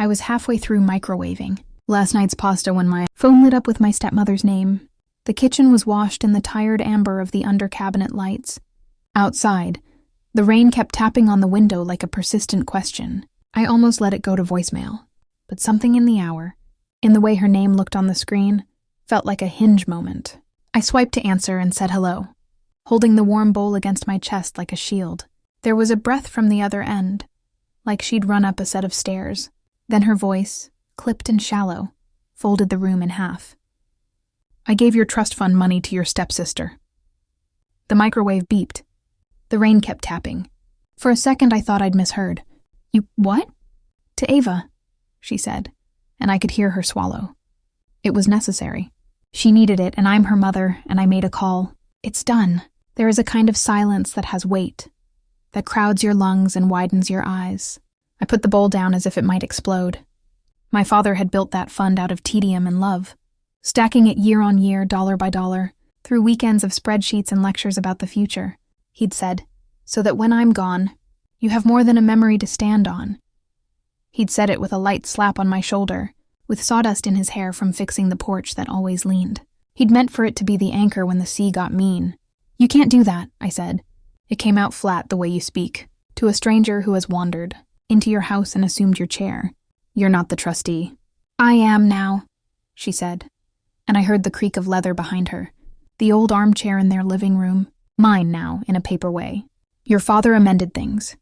I was halfway through microwaving last night's pasta when my phone lit up with my stepmother's name. The kitchen was washed in the tired amber of the under-cabinet lights. Outside, the rain kept tapping on the window like a persistent question. I almost let it go to voicemail, but something in the hour, in the way her name looked on the screen, felt like a hinge moment. I swiped to answer and said hello, holding the warm bowl against my chest like a shield. There was a breath from the other end, like she'd run up a set of stairs. Then her voice, clipped and shallow, folded the room in half. I gave your trust fund money to your stepsister. The microwave beeped. The rain kept tapping. For a second I thought I'd misheard. You, what? To Ava, she said, and I could hear her swallow. It was necessary. She needed it, and I'm her mother, and I made a call. It's done. There is a kind of silence that has weight, that crowds your lungs and widens your eyes. I put the bowl down as if it might explode. My father had built that fund out of tedium and love, stacking it year on year, dollar by dollar, through weekends of spreadsheets and lectures about the future. He'd said, so that when I'm gone, you have more than a memory to stand on. He'd said it with a light slap on my shoulder, with sawdust in his hair from fixing the porch that always leaned. He'd meant for it to be the anchor when the sea got mean. You can't do that, I said. It came out flat the way you speak, to a stranger who has wandered into your house and assumed your chair. You're not the trustee. I am now, she said, and I heard the creak of leather behind her, the old armchair in their living room, mine now, in a paper way. Your father amended things.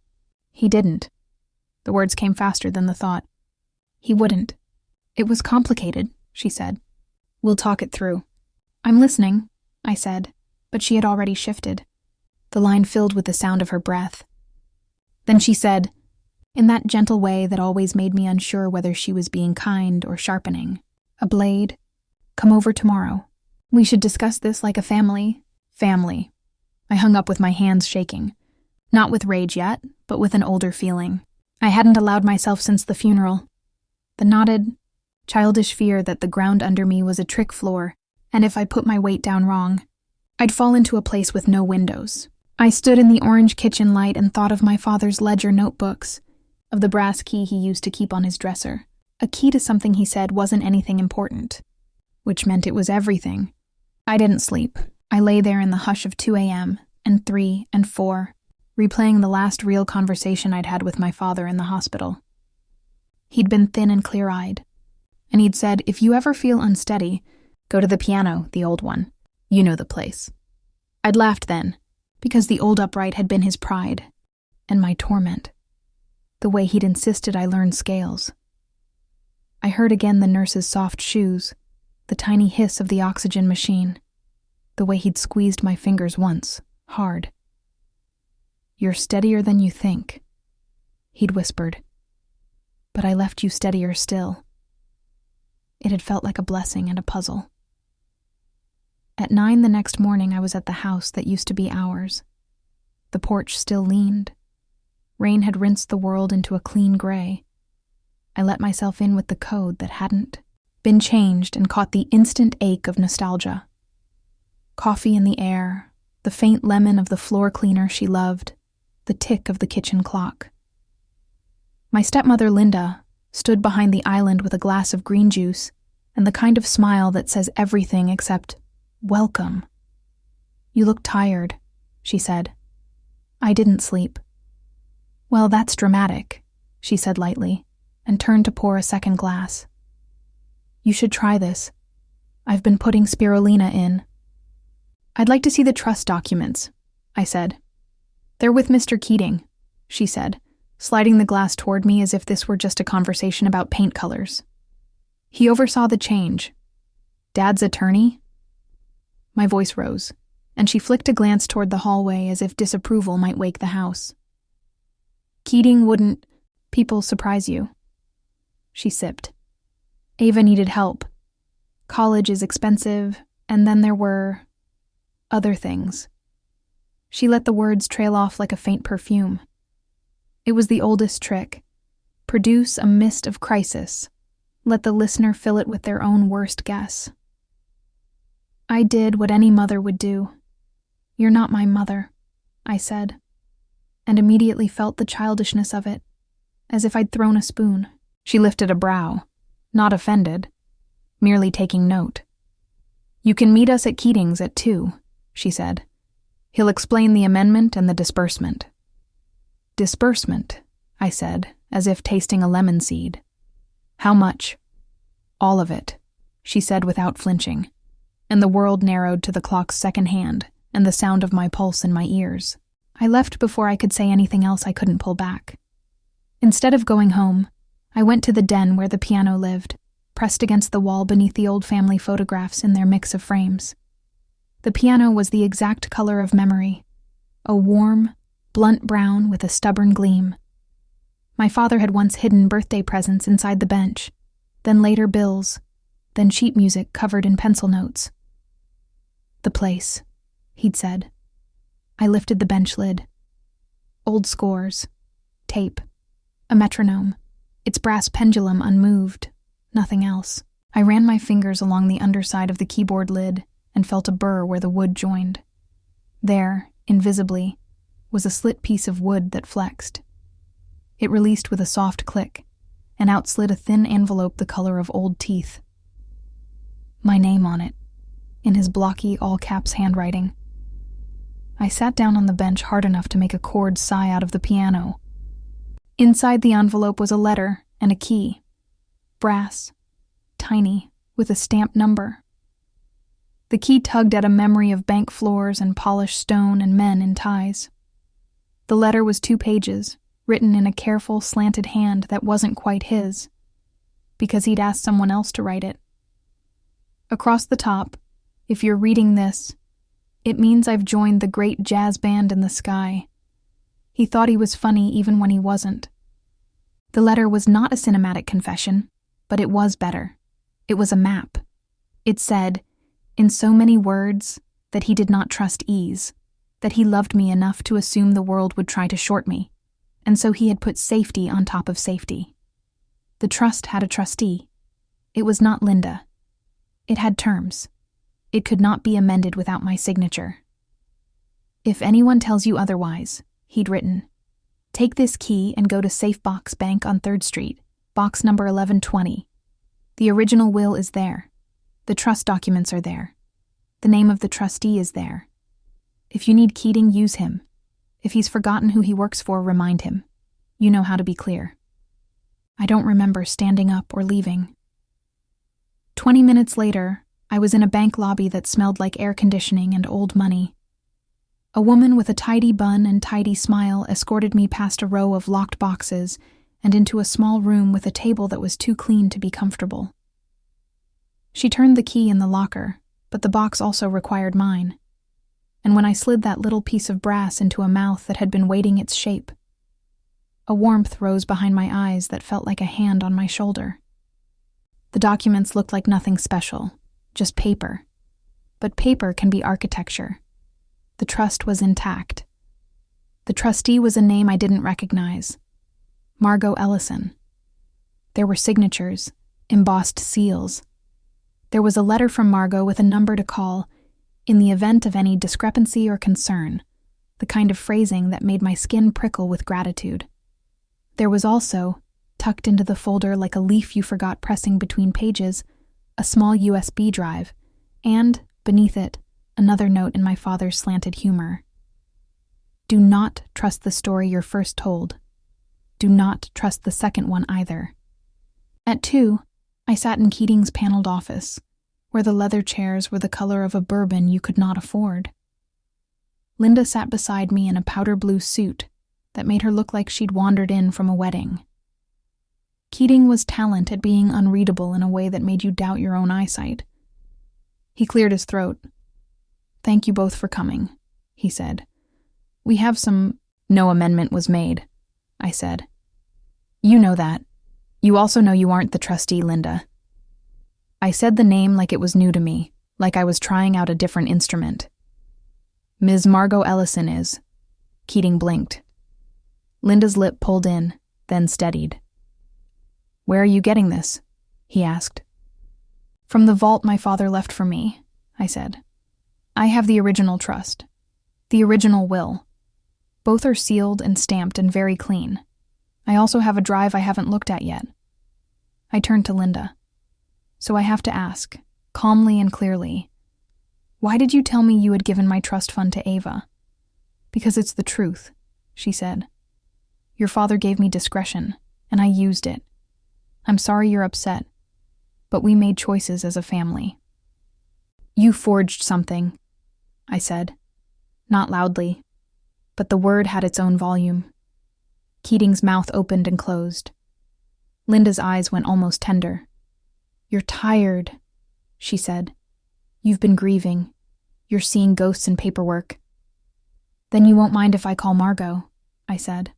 He didn't. The words came faster than the thought. He wouldn't. It was complicated, she said. We'll talk it through. I'm listening, I said, but she had already shifted. The line filled with the sound of her breath. Then she said, in that gentle way that always made me unsure whether she was being kind or sharpening, a blade, come over tomorrow. We should discuss this like a family. Family. I hung up with my hands shaking. Not with rage yet, but with an older feeling. I hadn't allowed myself since the funeral. The knotted, childish fear that the ground under me was a trick floor, and if I put my weight down wrong, I'd fall into a place with no windows. I stood in the orange kitchen light and thought of my father's ledger notebooks, of the brass key he used to keep on his dresser, a key to something he said wasn't anything important, which meant it was everything. I didn't sleep. I lay there in the hush of 2 a.m., and 3 and 4, replaying the last real conversation I'd had with my father in the hospital. He'd been thin and clear-eyed, and he'd said, if you ever feel unsteady, go to the piano, the old one. You know the place. I'd laughed then, because the old upright had been his pride, and my torment. The way he'd insisted I learn scales. I heard again the nurse's soft shoes, the tiny hiss of the oxygen machine, the way he'd squeezed my fingers once, hard. You're steadier than you think, he'd whispered. But I left you steadier still. It had felt like a blessing and a puzzle. At 9 the next morning I was at the house that used to be ours. The porch still leaned. Rain had rinsed the world into a clean gray. I let myself in with the code that hadn't been changed and caught the instant ache of nostalgia. Coffee in the air, the faint lemon of the floor cleaner she loved, the tick of the kitchen clock. My stepmother, Linda, stood behind the island with a glass of green juice and the kind of smile that says everything except, welcome. You look tired, she said. I didn't sleep. Well, that's dramatic, she said lightly, and turned to pour a second glass. You should try this. I've been putting spirulina in. I'd like to see the trust documents, I said. They're with Mr. Keating, she said, sliding the glass toward me as if this were just a conversation about paint colors. He oversaw the change. Dad's attorney? My voice rose, and she flicked a glance toward the hallway as if disapproval might wake the house. Keating wouldn't... People surprise you. She sipped. Ava needed help. College is expensive, and then there were... other things. She let the words trail off like a faint perfume. It was the oldest trick. Produce a mist of crisis. Let the listener fill it with their own worst guess. I did what any mother would do. You're not my mother, I said, and immediately felt the childishness of it, as if I'd thrown a spoon. She lifted a brow, not offended, merely taking note. "You can meet us at Keating's at 2, she said. "He'll explain the amendment and the disbursement." "Disbursement," I said, as if tasting a lemon seed. "How much?" "All of it," she said without flinching, and the world narrowed to the clock's second hand and the sound of my pulse in my ears. I left before I could say anything else I couldn't pull back. Instead of going home, I went to the den where the piano lived, pressed against the wall beneath the old family photographs in their mix of frames. The piano was the exact color of memory, a warm, blunt brown with a stubborn gleam. My father had once hidden birthday presents inside the bench, then later bills, then sheet music covered in pencil notes. "The place," he'd said. I lifted the bench lid. Old scores, tape, a metronome, its brass pendulum unmoved, nothing else. I ran my fingers along the underside of the keyboard lid and felt a burr where the wood joined. There, invisibly, was a slit piece of wood that flexed. It released with a soft click, and out slid a thin envelope the color of old teeth. My name on it, in his blocky, all-caps handwriting. I sat down on the bench hard enough to make a chord sigh out of the piano. Inside the envelope was a letter and a key. Brass, tiny, with a stamped number. The key tugged at a memory of bank floors and polished stone and men in ties. The letter was 2 pages, written in a careful, slanted hand that wasn't quite his, because he'd asked someone else to write it. Across the top, "If you're reading this, it means I've joined the great jazz band in the sky." He thought he was funny even when he wasn't. The letter was not a cinematic confession, but it was better. It was a map. It said, in so many words, that he did not trust ease, that he loved me enough to assume the world would try to short me, and so he had put safety on top of safety. The trust had a trustee. It was not Linda. It had terms. It could not be amended without my signature. "If anyone tells you otherwise," he'd written, "take this key and go to Safe Box Bank on 3rd Street, box number 1120. The original will is there. The trust documents are there. The name of the trustee is there. If you need Keating, use him. If he's forgotten who he works for, remind him. You know how to be clear." I don't remember standing up or leaving. 20 minutes later, I was in a bank lobby that smelled like air conditioning and old money. A woman with a tidy bun and tidy smile escorted me past a row of locked boxes and into a small room with a table that was too clean to be comfortable. She turned the key in the locker, but the box also required mine. And when I slid that little piece of brass into a mouth that had been waiting its shape, a warmth rose behind my eyes that felt like a hand on my shoulder. The documents looked like nothing special, just paper. But paper can be architecture. The trust was intact. The trustee was a name I didn't recognize. Margot Ellison. There were signatures, embossed seals. There was a letter from Margot with a number to call in the event of any discrepancy or concern, the kind of phrasing that made my skin prickle with gratitude. There was also, tucked into the folder like a leaf you forgot pressing between pages, a small USB drive, and, beneath it, another note in my father's slanted humor. "Do not trust the story you're first told. Do not trust the second one either." At 2, I sat in Keating's paneled office, where the leather chairs were the color of a bourbon you could not afford. Linda sat beside me in a powder blue suit that made her look like she'd wandered in from a wedding. Keating was talent at being unreadable in a way that made you doubt your own eyesight. He cleared his throat. "Thank you both for coming," he said. "We have some—" "No amendment was made," I said. "You know that. You also know you aren't the trustee, Linda." I said the name like it was new to me, like I was trying out a different instrument. "Ms. Margot Ellison is." Keating blinked. Linda's lip pulled in, then steadied. "Where are you getting this?" he asked. "From the vault my father left for me," I said. "I have the original trust. The original will. Both are sealed and stamped and very clean. I also have a drive I haven't looked at yet. I turned to Linda. So I have to ask, calmly and clearly, why did you tell me you had given my trust fund to Ava? Because it's the truth, she said. Your father gave me discretion, and I used it. I'm sorry you're upset, but we made choices as a family. You forged something, I said. Not loudly, but the word had its own volume. Keating's mouth opened and closed. Linda's eyes went almost tender. You're tired, she said. You've been grieving. You're seeing ghosts in paperwork. Then you won't mind if I call Margot, I said.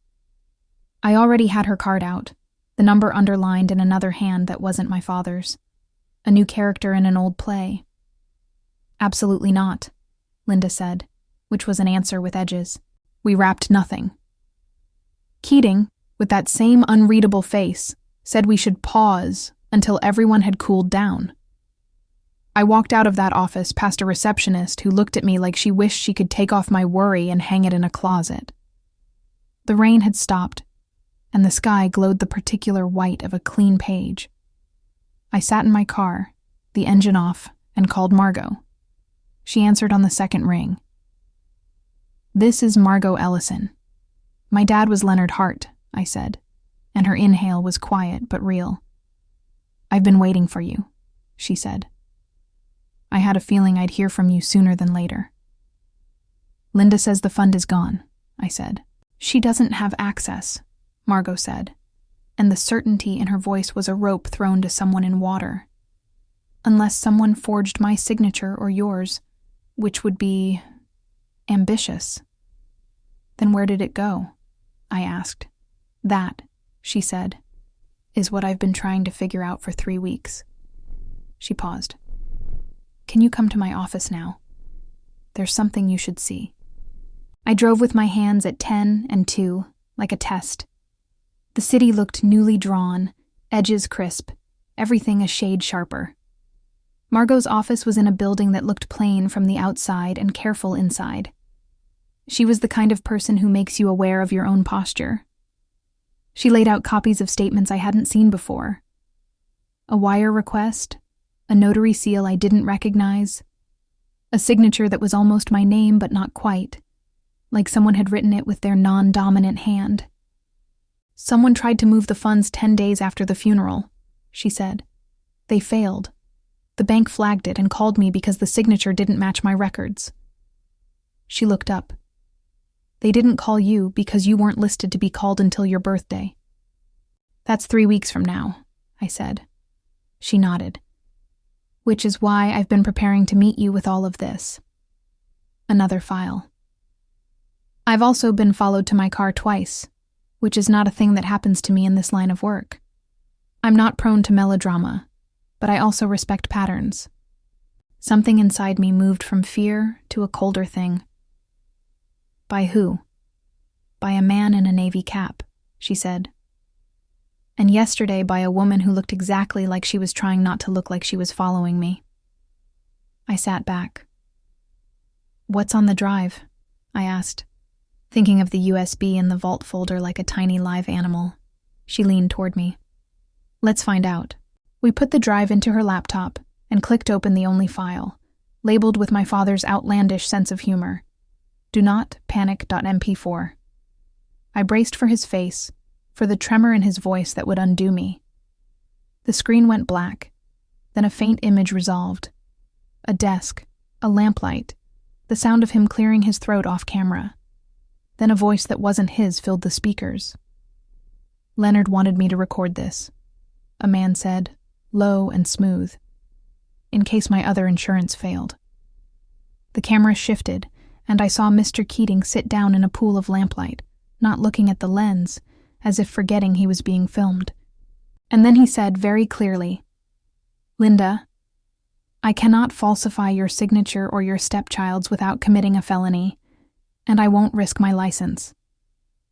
I already had her card out, the number underlined in another hand that wasn't my father's. A new character in an old play. Absolutely not, Linda said, which was an answer with edges. We wrapped nothing. Keating, with that same unreadable face, said we should pause until everyone had cooled down. I walked out of that office past a receptionist who looked at me like she wished she could take off my worry and hang it in a closet. The rain had stopped, and the sky glowed the particular white of a clean page. I sat in my car, the engine off, and called Margot. She answered on the second ring. This is Margot Ellison. My dad was Leonard Hart, I said, and her inhale was quiet but real. I've been waiting for you, she said. I had a feeling I'd hear from you sooner than later. Linda says the fund is gone, I said. She doesn't have access, Margot said, and the certainty in her voice was a rope thrown to someone in water. Unless someone forged my signature or yours, which would be ambitious. Then where did it go? I asked. That, she said, is what I've been trying to figure out for 3 weeks. She paused. Can you come to my office now? There's something you should see. I drove with my hands at 10 and 2, like a test. The city looked newly drawn, edges crisp, everything a shade sharper. Margot's office was in a building that looked plain from the outside and careful inside. She was the kind of person who makes you aware of your own posture. She laid out copies of statements I hadn't seen before. A wire request, a notary seal I didn't recognize, a signature that was almost my name but not quite, like someone had written it with their non-dominant hand. Someone tried to move the funds 10 days after the funeral, she said. They failed. The bank flagged it and called me because the signature didn't match my records. She looked up. They didn't call you because you weren't listed to be called until your birthday. That's 3 weeks from now, I said. She nodded. Which is why I've been preparing to meet you with all of this. Another file. I've also been followed to my car twice, which is not a thing that happens to me in this line of work. I'm not prone to melodrama, but I also respect patterns. Something inside me moved from fear to a colder thing. By who? By a man in a navy cap, she said. And yesterday by a woman who looked exactly like she was trying not to look like she was following me. I sat back. What's on the drive? I asked, thinking of the USB in the vault folder like a tiny live animal. She leaned toward me. Let's find out. We put the drive into her laptop and clicked open the only file, labeled with my father's outlandish sense of humor. Do not panic.mp4. I braced for his face, for the tremor in his voice that would undo me. The screen went black, then a faint image resolved. A desk, a lamplight, the sound of him clearing his throat off camera. Then a voice that wasn't his filled the speakers. Leonard wanted me to record this, a man said, low and smooth, in case my other insurance failed. The camera shifted, and I saw Mr. Keating sit down in a pool of lamplight, not looking at the lens, as if forgetting he was being filmed. And then he said very clearly, Linda, I cannot falsify your signature or your stepchild's without committing a felony, and I won't risk my license.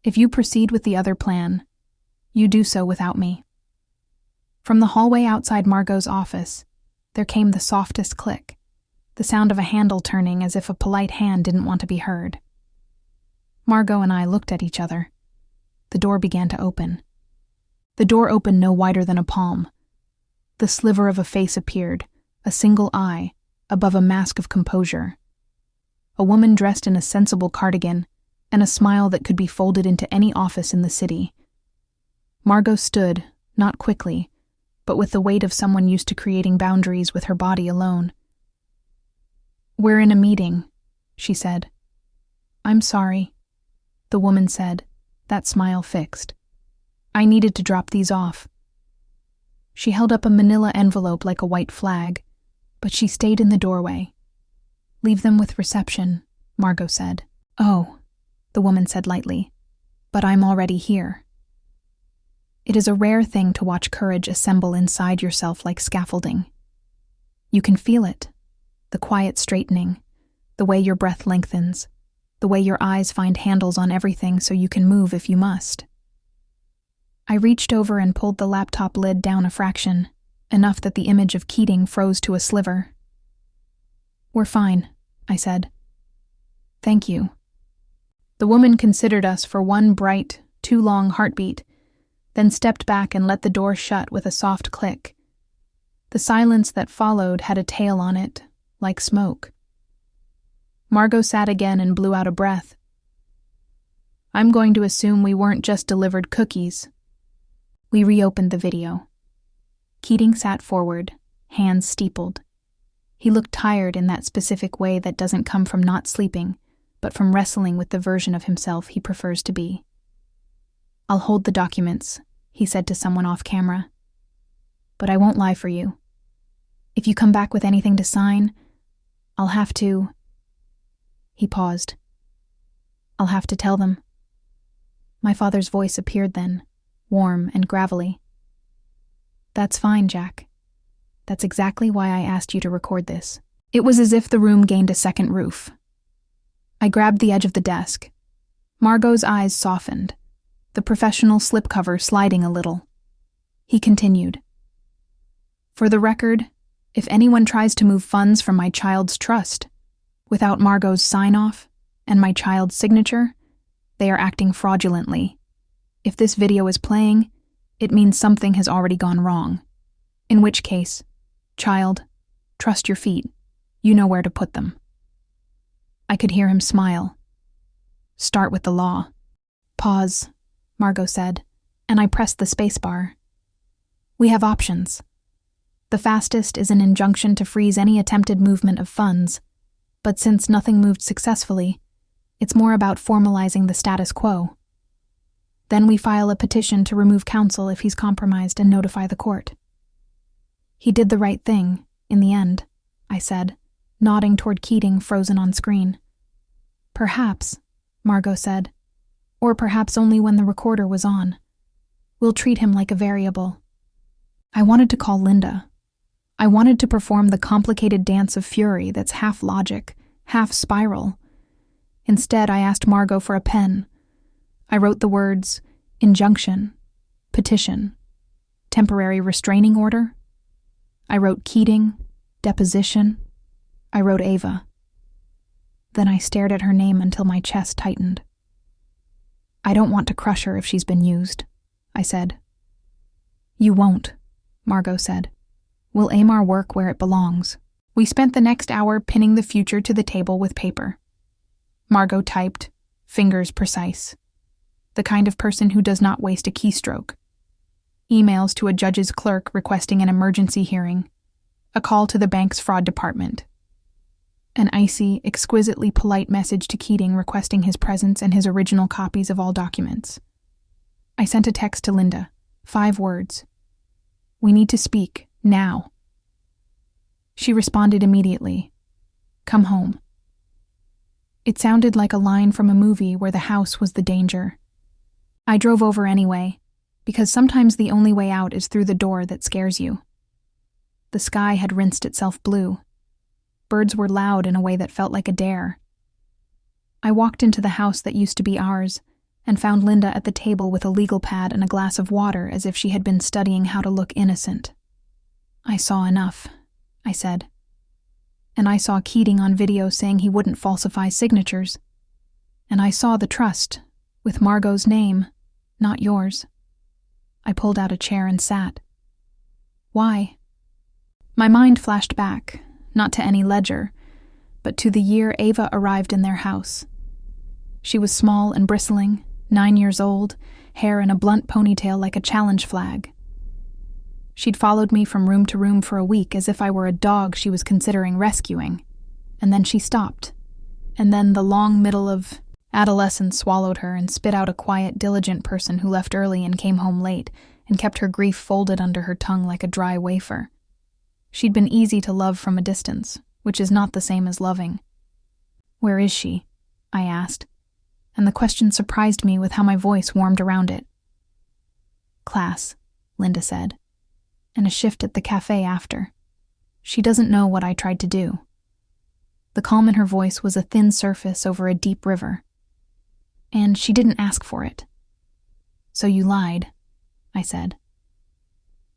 If you proceed with the other plan, you do so without me. From the hallway outside Margot's office, there came the softest click, the sound of a handle turning as if a polite hand didn't want to be heard. Margot and I looked at each other. The door began to open. The door opened no wider than a palm, The sliver of a face appeared, a single eye, above a mask of composure. A woman dressed in a sensible cardigan, and a smile that could be folded into any office in the city. Margot stood, not quickly, but with the weight of someone used to creating boundaries with her body alone. "We're in a meeting," she said. "I'm sorry," the woman said, that smile fixed. "I needed to drop these off." She held up a manila envelope like a white flag, but she stayed in the doorway. "Leave them with reception," Margot said. "Oh," the woman said lightly, "but I'm already here." It is a rare thing to watch courage assemble inside yourself like scaffolding. You can feel it, the quiet straightening, the way your breath lengthens, the way your eyes find handles on everything so you can move if you must. I reached over and pulled the laptop lid down a fraction, enough that the image of Keating froze to a sliver. "We're fine," I said. "Thank you." The woman considered us for one bright, too long heartbeat, then stepped back and let the door shut with a soft click. The silence that followed had a tail on it, like smoke. Margot sat again and blew out a breath. "I'm going to assume we weren't just delivered cookies." We reopened the video. Keating sat forward, hands steepled. He looked tired in that specific way that doesn't come from not sleeping, but from wrestling with the version of himself he prefers to be. "I'll hold the documents," he said to someone off camera. "But I won't lie for you. If you come back with anything to sign, I'll have to..." He paused. "I'll have to tell them." My father's voice appeared then, warm and gravelly. "That's fine, Jack. That's exactly why I asked you to record this." It was as if the room gained a second roof. I grabbed the edge of the desk. Margot's eyes softened, the professional slipcover sliding a little. He continued. "For the record, if anyone tries to move funds from my child's trust, without Margot's sign-off and my child's signature, they are acting fraudulently. If this video is playing, it means something has already gone wrong. In which case, child, trust your feet. You know where to put them." I could hear him smile. "Start with the law." "Pause," Margot said, and I pressed the spacebar. "We have options. The fastest is an injunction to freeze any attempted movement of funds, but since nothing moved successfully, it's more about formalizing the status quo. Then we file a petition to remove counsel if he's compromised and notify the court." "He did the right thing, in the end," I said, nodding toward Keating frozen on screen. "Perhaps," Margot said, "or perhaps only when the recorder was on. We'll treat him like a variable." I wanted to call Linda. I wanted to perform the complicated dance of fury that's half logic, half spiral. Instead, I asked Margot for a pen. I wrote the words, injunction, petition, temporary restraining order. I wrote Keating, deposition. I wrote Ava. Then I stared at her name until my chest tightened. "I don't want to crush her if she's been used," I said. "You won't," Margot said. "We'll aim our work where it belongs." We spent the next hour pinning the future to the table with paper. Margot typed, fingers precise. The kind of person who does not waste a keystroke. Emails to a judge's clerk requesting an emergency hearing. A call to the bank's fraud department. An icy, exquisitely polite message to Keating requesting his presence and his original copies of all documents. I sent a text to Linda, 5 words. "We need to speak, now." She responded immediately. "Come home." It sounded like a line from a movie where the house was the danger. I drove over anyway, because sometimes the only way out is through the door that scares you. The sky had rinsed itself blue. Birds were loud in a way that felt like a dare. I walked into the house that used to be ours and found Linda at the table with a legal pad and a glass of water as if she had been studying how to look innocent. "I saw enough," I said. "And I saw Keating on video saying he wouldn't falsify signatures. And I saw the trust, with Margot's name, not yours." I pulled out a chair and sat. "Why?" My mind flashed back, not to any ledger, but to the year Ava arrived in their house. She was small and bristling, 9 years old, hair in a blunt ponytail like a challenge flag. She'd followed me from room to room for a week as if I were a dog she was considering rescuing, and then she stopped. And then the long middle of adolescence swallowed her and spit out a quiet, diligent person who left early and came home late and kept her grief folded under her tongue like a dry wafer. She'd been easy to love from a distance, which is not the same as loving. "Where is she?" I asked, and the question surprised me with how my voice warmed around it. "Class," Linda said, "and a shift at the cafe after. She doesn't know what I tried to do." The calm in her voice was a thin surface over a deep river. "And she didn't ask for it." "So you lied," I said.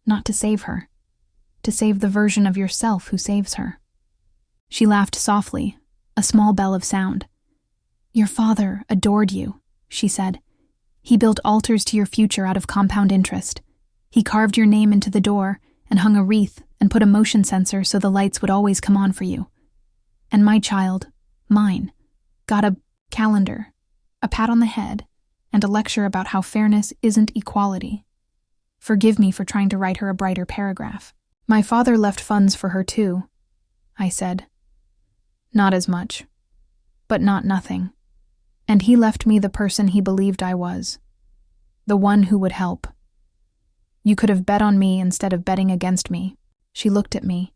"Not to save her. To save the version of yourself who saves her." She laughed softly, a small bell of sound. "Your father adored you," she said. "He built altars to your future out of compound interest. He carved your name into the door and hung a wreath and put a motion sensor so the lights would always come on for you. And my child, mine, got a calendar, a pat on the head, and a lecture about how fairness isn't equality. Forgive me for trying to write her a brighter paragraph. My father left funds for her too," I said. "Not as much, but not nothing. And he left me the person he believed I was, the one who would help. You could have bet on me instead of betting against me." She looked at me,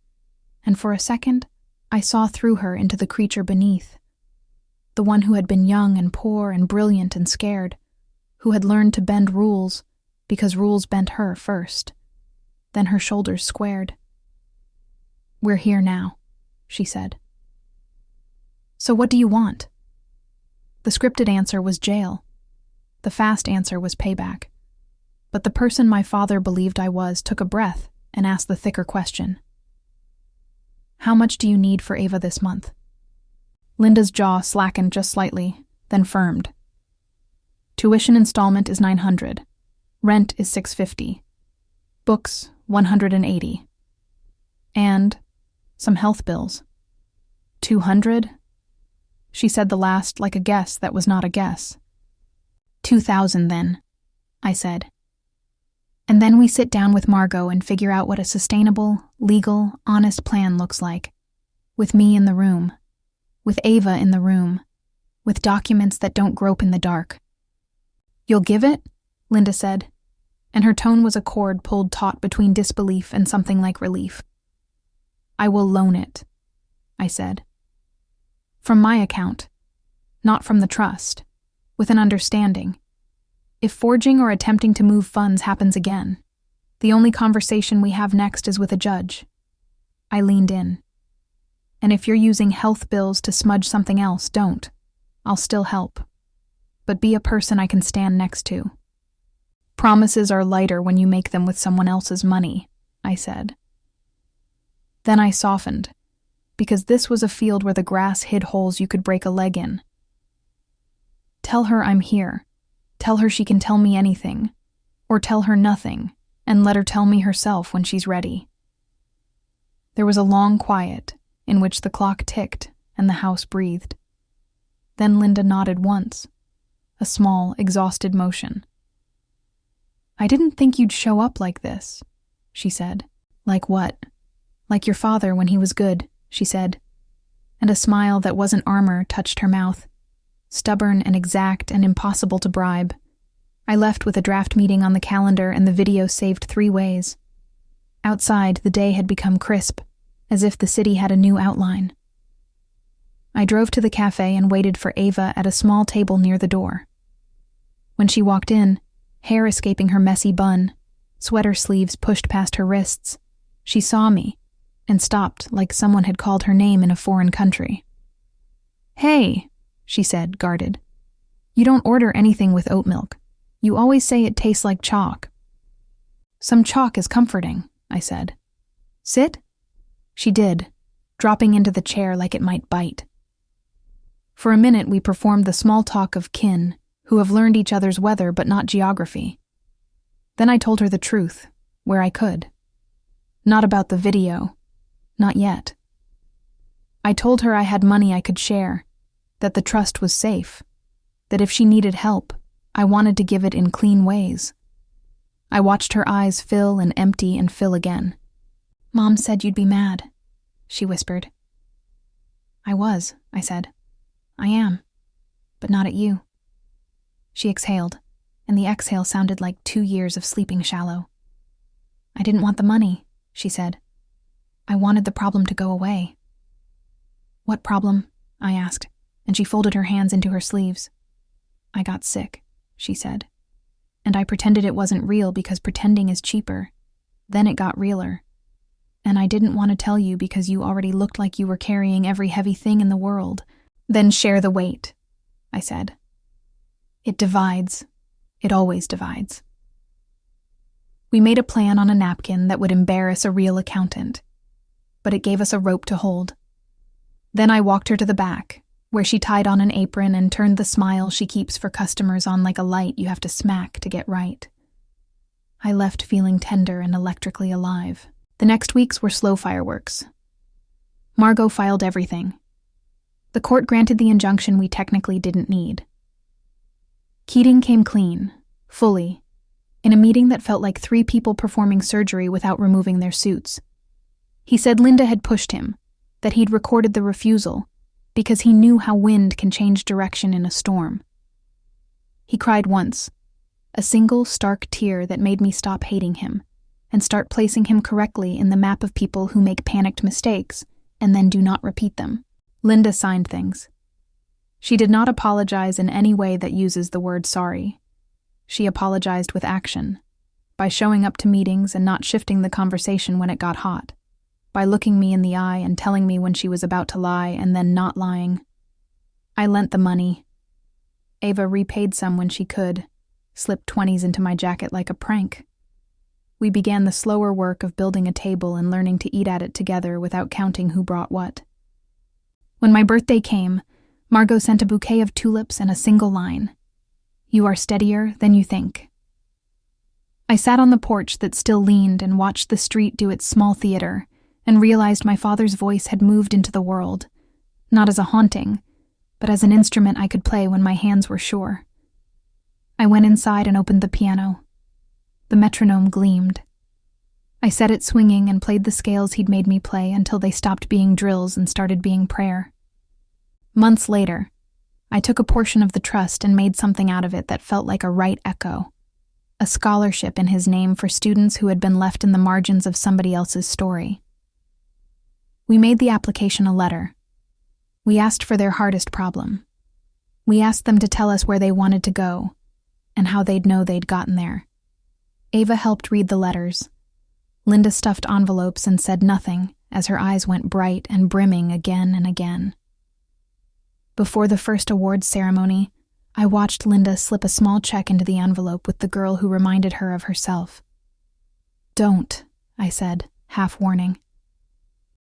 and for a second, I saw through her into the creature beneath, the one who had been young and poor and brilliant and scared, who had learned to bend rules because rules bent her first. Then her shoulders squared. "We're here now," she said. "So what do you want?" The scripted answer was jail. The fast answer was payback. But the person my father believed I was took a breath and asked the thicker question. "How much do you need for Ava this month?" Linda's jaw slackened just slightly, then firmed. "Tuition installment is $900. Rent is $650. Books, $180. And some health bills. $200? She said the last like a guess that was not a guess. $2,000 then," I said. "And then we sit down with Margot and figure out what a sustainable, legal, honest plan looks like. With me in the room. With Ava in the room. With documents that don't grope in the dark." "You'll give it?" Linda said, and her tone was a chord pulled taut between disbelief and something like relief. "I will loan it," I said. "From my account, not from the trust, with an understanding. If forging or attempting to move funds happens again, the only conversation we have next is with a judge." I leaned in. "And if you're using health bills to smudge something else, don't. I'll still help. But be a person I can stand next to. Promises are lighter when you make them with someone else's money," I said. Then I softened, because this was a field where the grass hid holes you could break a leg in. "Tell her I'm here. Tell her she can tell me anything. Or tell her nothing, and let her tell me herself when she's ready." There was a long quiet, in which the clock ticked and the house breathed. Then Linda nodded once, a small, exhausted motion. "I didn't think you'd show up like this," she said. "Like what?" "Like your father when he was good," she said, and a smile that wasn't armor touched her mouth. Stubborn and exact and impossible to bribe. I left with a draft meeting on the calendar and the video saved 3 ways. Outside, the day had become crisp, as if the city had a new outline. I drove to the cafe and waited for Ava at a small table near the door. When she walked in, hair escaping her messy bun, sweater sleeves pushed past her wrists, she saw me and stopped like someone had called her name in a foreign country. "Hey," she said, guarded. "You don't order anything with oat milk. You always say it tastes like chalk." "Some chalk is comforting," I said. "Sit?" She did, dropping into the chair like it might bite. For a minute we performed the small talk of kin who have learned each other's weather but not geography. Then I told her the truth, where I could. Not about the video, Not yet. I told her I had money I could share, that the trust was safe, that if she needed help, I wanted to give it in clean ways. I watched her eyes fill and empty and fill again. "Mom said you'd be mad," she whispered. "I was," I said. "I am, but not at you." She exhaled, and the exhale sounded like 2 years of sleeping shallow. "I didn't want the money," she said. "I wanted the problem to go away." "What problem?" I asked, and she folded her hands into her sleeves. "I got sick," she said. "And I pretended it wasn't real because pretending is cheaper. Then it got realer. And I didn't want to tell you because you already looked like you were carrying every heavy thing in the world." "Then share the weight," I said. "It divides. It always divides." We made a plan on a napkin that would embarrass a real accountant, but it gave us a rope to hold. Then I walked her to the back, where she tied on an apron and turned the smile she keeps for customers on like a light you have to smack to get right. I left feeling tender and electrically alive. The next weeks were slow fireworks. Margot filed everything. The court granted the injunction we technically didn't need. Keating came clean, fully, in a meeting that felt like 3 people performing surgery without removing their suits. He said Linda had pushed him, that he'd recorded the refusal, because he knew how wind can change direction in a storm. He cried once, a single stark tear that made me stop hating him and start placing him correctly in the map of people who make panicked mistakes and then do not repeat them. Linda signed things. She did not apologize in any way that uses the word sorry. She apologized with action, by showing up to meetings and not shifting the conversation when it got hot, by looking me in the eye and telling me when she was about to lie and then not lying. I lent the money. Ava repaid some when she could, slipped 20s into my jacket like a prank. We began the slower work of building a table and learning to eat at it together without counting who brought what. When my birthday came, Margot sent a bouquet of tulips and a single line. "You are steadier than you think." I sat on the porch that still leaned and watched the street do its small theater and realized my father's voice had moved into the world, not as a haunting, but as an instrument I could play when my hands were sure. I went inside and opened the piano. The metronome gleamed. I set it swinging and played the scales he'd made me play until they stopped being drills and started being prayer. Months later, I took a portion of the trust and made something out of it that felt like a right echo, a scholarship in his name for students who had been left in the margins of somebody else's story. We made the application a letter. We asked for their hardest problem. We asked them to tell us where they wanted to go and how they'd know they'd gotten there. Ava helped read the letters. Linda stuffed envelopes and said nothing as her eyes went bright and brimming again and again. Before the first awards ceremony, I watched Linda slip a small check into the envelope with the girl who reminded her of herself. "Don't," I said, half warning.